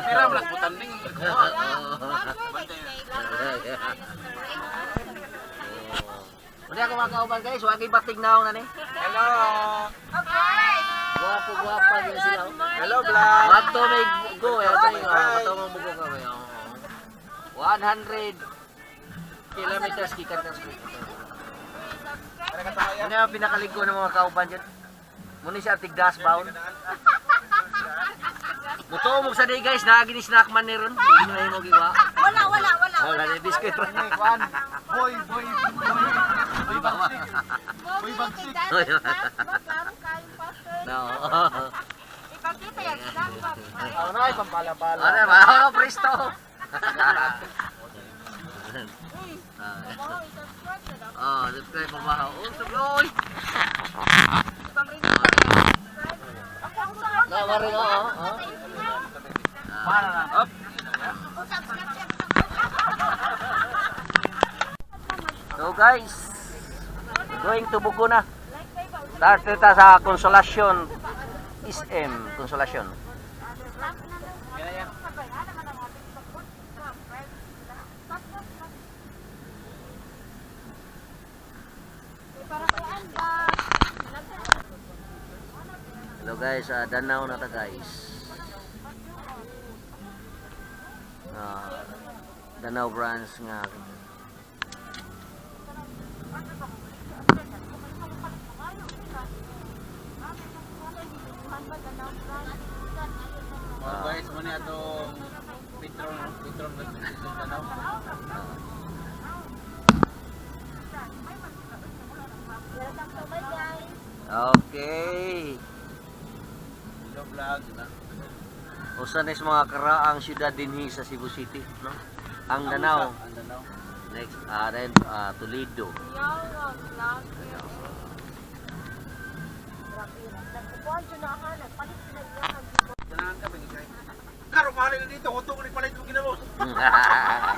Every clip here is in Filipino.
Pira mo lang putanding. Hindi ako makauban guys, wag ibatig na ako na ni. Hello. Guwapo din sila. Hello, vlog. Wato may go, wato mo bugo kami. 100 kilometers gikan sa street. Ano yung pinakaligko ng mga kauban dyan? Muna siya tigdas bound. Buto mo sa day guys, naagi ni snackman ni ron. Hindi na mo giwa. Wala. Wala ni biscuit ron. Boy. Boy bagsik. No. Ipakita yan, dapat. Ano ay pampala-pala. Ano ba? Presto. Subscribe mo ba? Oy. Nawarin ako. Up. So guys, going to Buguna. Start kita sa Consolacion SM, Consolacion. Hello guys, Danau na ta guys. Danau branch nga. Guys, muna atong Petron Danau. Okay. Hello, vlog. Usa na mga karaang syudad dinhi sa Cebu City, no? Ang Danau. Ang Danau. Next, then Toledo. Ganahan ka, bigay. Karo pala na dito, huto ko ni palit ko ginamos.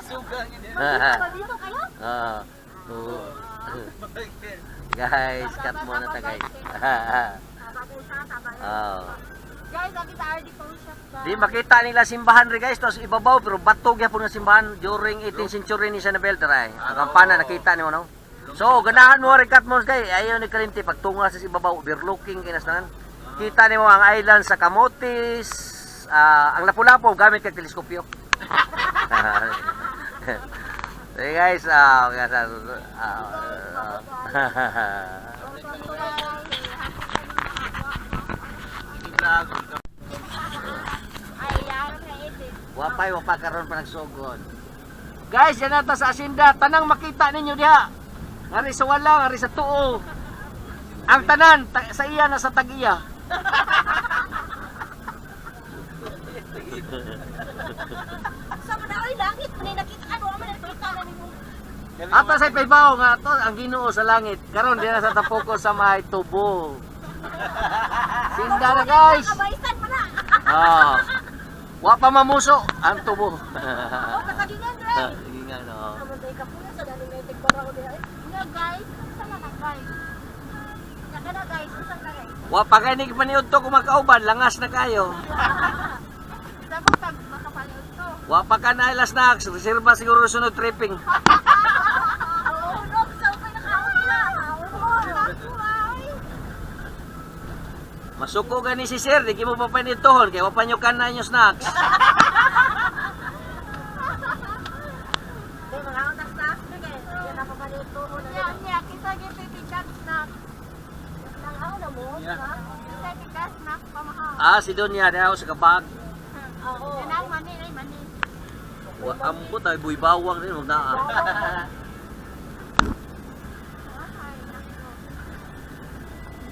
Suga niya. Dito kayo? Guys, cut muna ta guys. Guys, nakita RD phone shop ba? Di makita nila simbahan rin guys, tapos ibabaw pero batog ya po ng simbahan during 18th century ni Sanabel taray. Ang kampana nakita ni mo no. So ganahan mo rin cut mo guys, ayaw ni kalimti pagtunga sa ibabaw overlooking kinasnan. Kita ni mo ang island sa Camotes, ang Lapu-Lapu gamit kag teleskopyo. Hey guys, wapay karon pa nagsugod. Guys, yan nata sa asinda, tanang makita ninyo diha. Ngari sa wala, ngari sa tuo. Ang tanan sa iya na sa tag-iya. Sa manaoy langit, manay nakita ano man nakita na nimo. Ato sa paybaw nga ato ang Ginoo sa langit. Karon diha sa tapoko sa may tubo. Sinda na guys. Kabaysan man na. Wa pa mamuso ang tubo. Kasagingan ray. Sige nga no. Kamuday ka pula sa dali may tigbara ko diha. Nga guys, unsa man ang guys? Nga guys, unsa ka guys? Wa pa kay ni paniud to kumakauban, langas na kayo. Damo tag makapaliw to. Wa pa ka na ilas snacks, reserba siguro sunod tripping. Masuko gani si sir, di mo pa panituhon kay wa pa nyo kan na inyo snacks. Si Donya daw sa kabag. Wa ambot ay buy bawang din mo naa.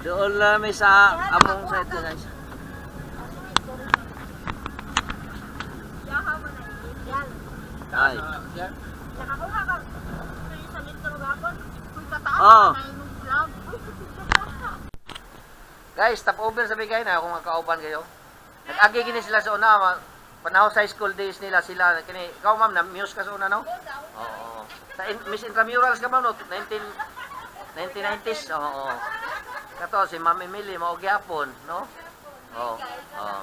Doon lang may sa among sa ito guys. Ay. Oh. Guys, stop over sa bigay na kung makauban kayo. Nag-agi gini sila sa una, panahon sa high school days nila sila kini. Ikaw ma'am, na muse ka sa una no? Oo. Sa Miss Intramurals ka ma'am no? 1990s. Oo. Kato si Ma'am Emily mao gyapon, no? Oo. Oo.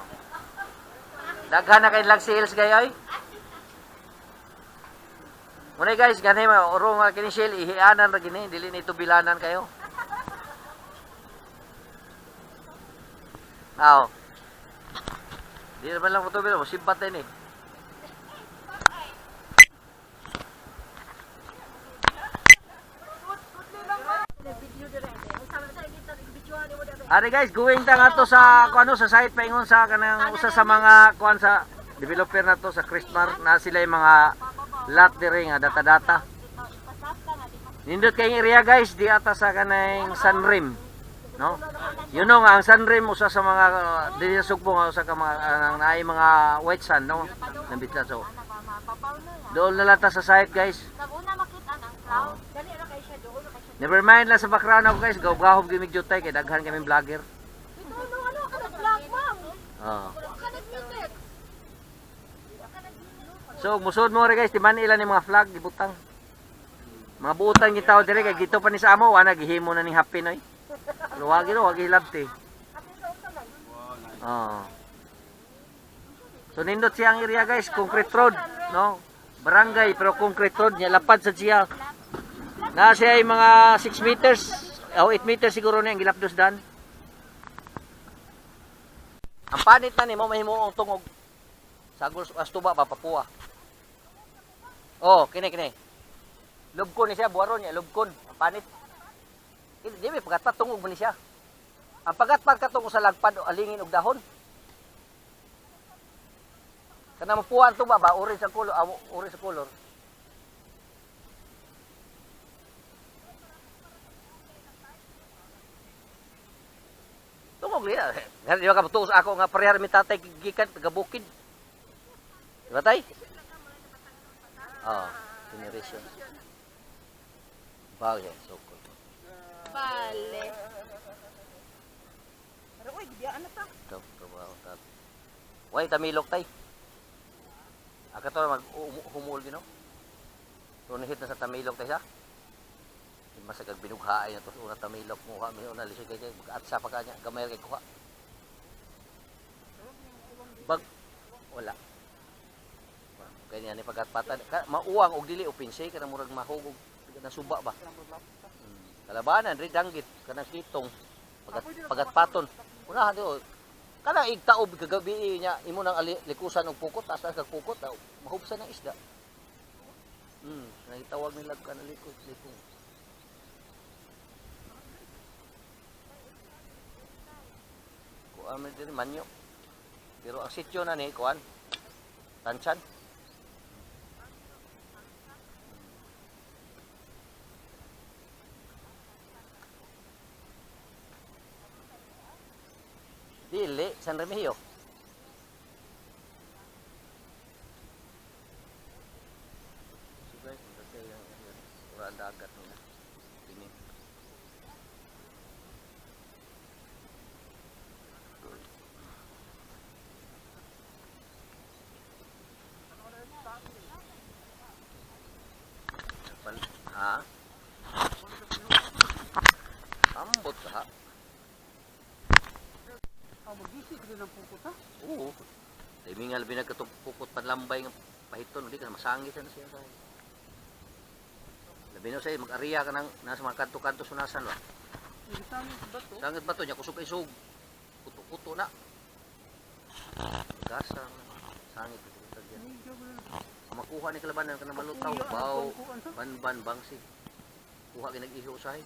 Daghan na kay lag sales gayoy. Muna guys, ganay urong nga kini shell ihianan ra gini, dili nito bilanan kayo. Aw. Di naman lang mo bilo, simpat din eh. Ari guys, going ta nga to sa kuno sa site paingon sa kanang usa sa mga kuan sa developer na to sa Christmas na sila yung mga lot diri nga data-data. Nindot kay area guys di ata sa kanang Sunrim, no? You know nga ang Sunrim usa sa mga dili sa Sugbo nga usa ka mga naay mga white sand, no? Nambitla so. Doon na lata sa site guys. Una makita ang cloud. Dali ra kay siya doon kay siya. Never mind lang sa background ako guys, gawgahom gimig jutay kay daghan kami vlogger. Ano ka nag-vlog ma'am? Oo. Ka nag-music. So musod mo rin guys, timan ilan ni mga flag gibutang. Mga buutan yung tao dire kay gito pa ni sa amo, ana gihimo na ning happy noy. Pero wagi no, wagi labti. Oo. So nindot siyang area guys, concrete road, no? Barangay pero concrete road niya lapad sa siya. Na siya ay mga 6 meters o 8 meters siguro niya ang gilapdos dan. Ang panit na nimo mahimo ang tungog. Sagol astuba ba papuwa. Oh, kini. Lubkon ni siya, buwaron niya, lubkon. Ang panit. Di may pagkatatungog mo ni siya. Ang pagatpad katungog sa lagpad, alingin og dahon. Kana mapuan to ba, orange ang color, orange ang color. Tungog niya. Di ba ka matuos ako nga parehar mi tatay gikan tagabukid. Di ba tay? Generation. Bagay, so cool. Bale. Pero oy, gibiyaan na ta. Ito, trabaho ta. Way, tamilok tay. Aka to humul gino. So nahit na sa tamilok tay sa. Masagag binughaay na to sa una tamilok mo ha, una lisod kay at sa pagkanya gamay kay kuha. Bag wala. Kanya ni pagkatpatan mauwang og dili opense kana murag mahugog na suba ba. Kalabanan ri danggit kana kitong pagatpaton. Unahan do kana igtaob kagabi niya imo nang likusan og pukot taas kag pukot mahubsan ng isda. Nagitawag nila kana likod likong. Kuan man diri manyo. Pero ang sityo na ni kuan Tanchan. Dili, San Remigio. Sugay, kasi yung urang dagat nila. Ini. Ha? Ambot ha? Magisik din ang pukot ha. Oo. Timingal binagkatupukot panlambay ng pahiton, hindi ka na masangit na siya sa. Labi na siya mag-ariya ka ng nasa mga kanto-kanto sunasan ba. Sangit ba to? Sangit ba to niya kusog isog. Kuto-kuto na. Gasa sangit ito diyan. Ang makuha ni kalabanan kana malutaw, baw, ban bangsi. Kuha ginag-iho usahay.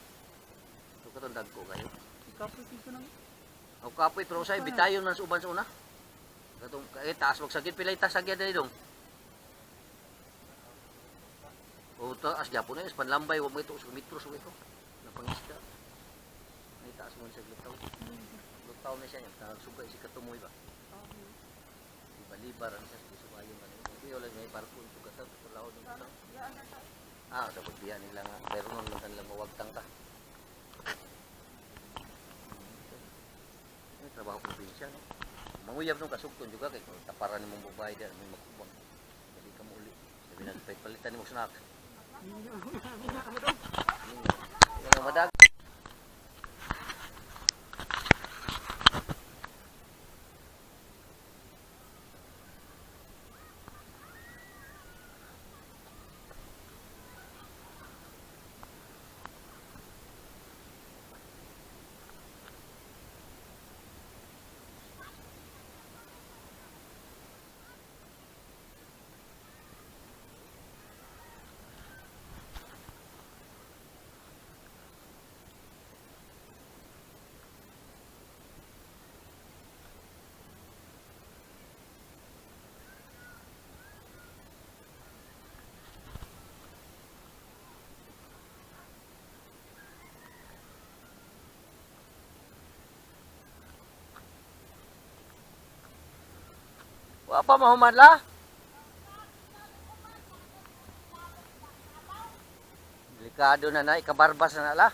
So katon dagko kayo. Kapoy ko nang Ang kapoy pero usay bitayon man sa uban sa una. Katong kay taas magsagit pilay taas agya dali dong. O taas gyapon na is panlambay wa mo ito sa metro sa ito. Napangisda. May taas mo sa lutaw. Lutaw na siya niya, sugay si katumoy ba. Libar ang sa subayon kanina. Hindi wala may parkon to gataw sa laod ng gataw. Sa pagbiya nila nga pero nang lang mawagtang ta. Trabaho probinsya, no? Manguyab nung kasugton juga kay kung taparan ni mong babae diyan may makubang. Dili ka mo uli. Sabi na palitan ni mo snack. Yung madag. Wa pa mahuman la. Delikado na na, ikabarbas na la.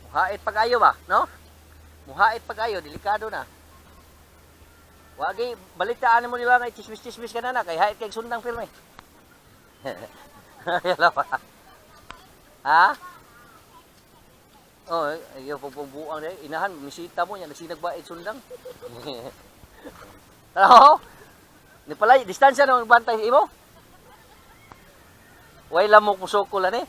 Muhait pag-ayo ba, no? Muhait pag-ayo, delikado na. Wagi, balitaan mo nila nga chismis-chismis ka na kay hait kay sundang firme. Yala pa. Ha? Oh, ayaw pagbubuang na inahan, misita mo niya, nagsinagba sundang. Tao? Ni pala, distansya nang bantay imo? Way lamok musoko lan eh.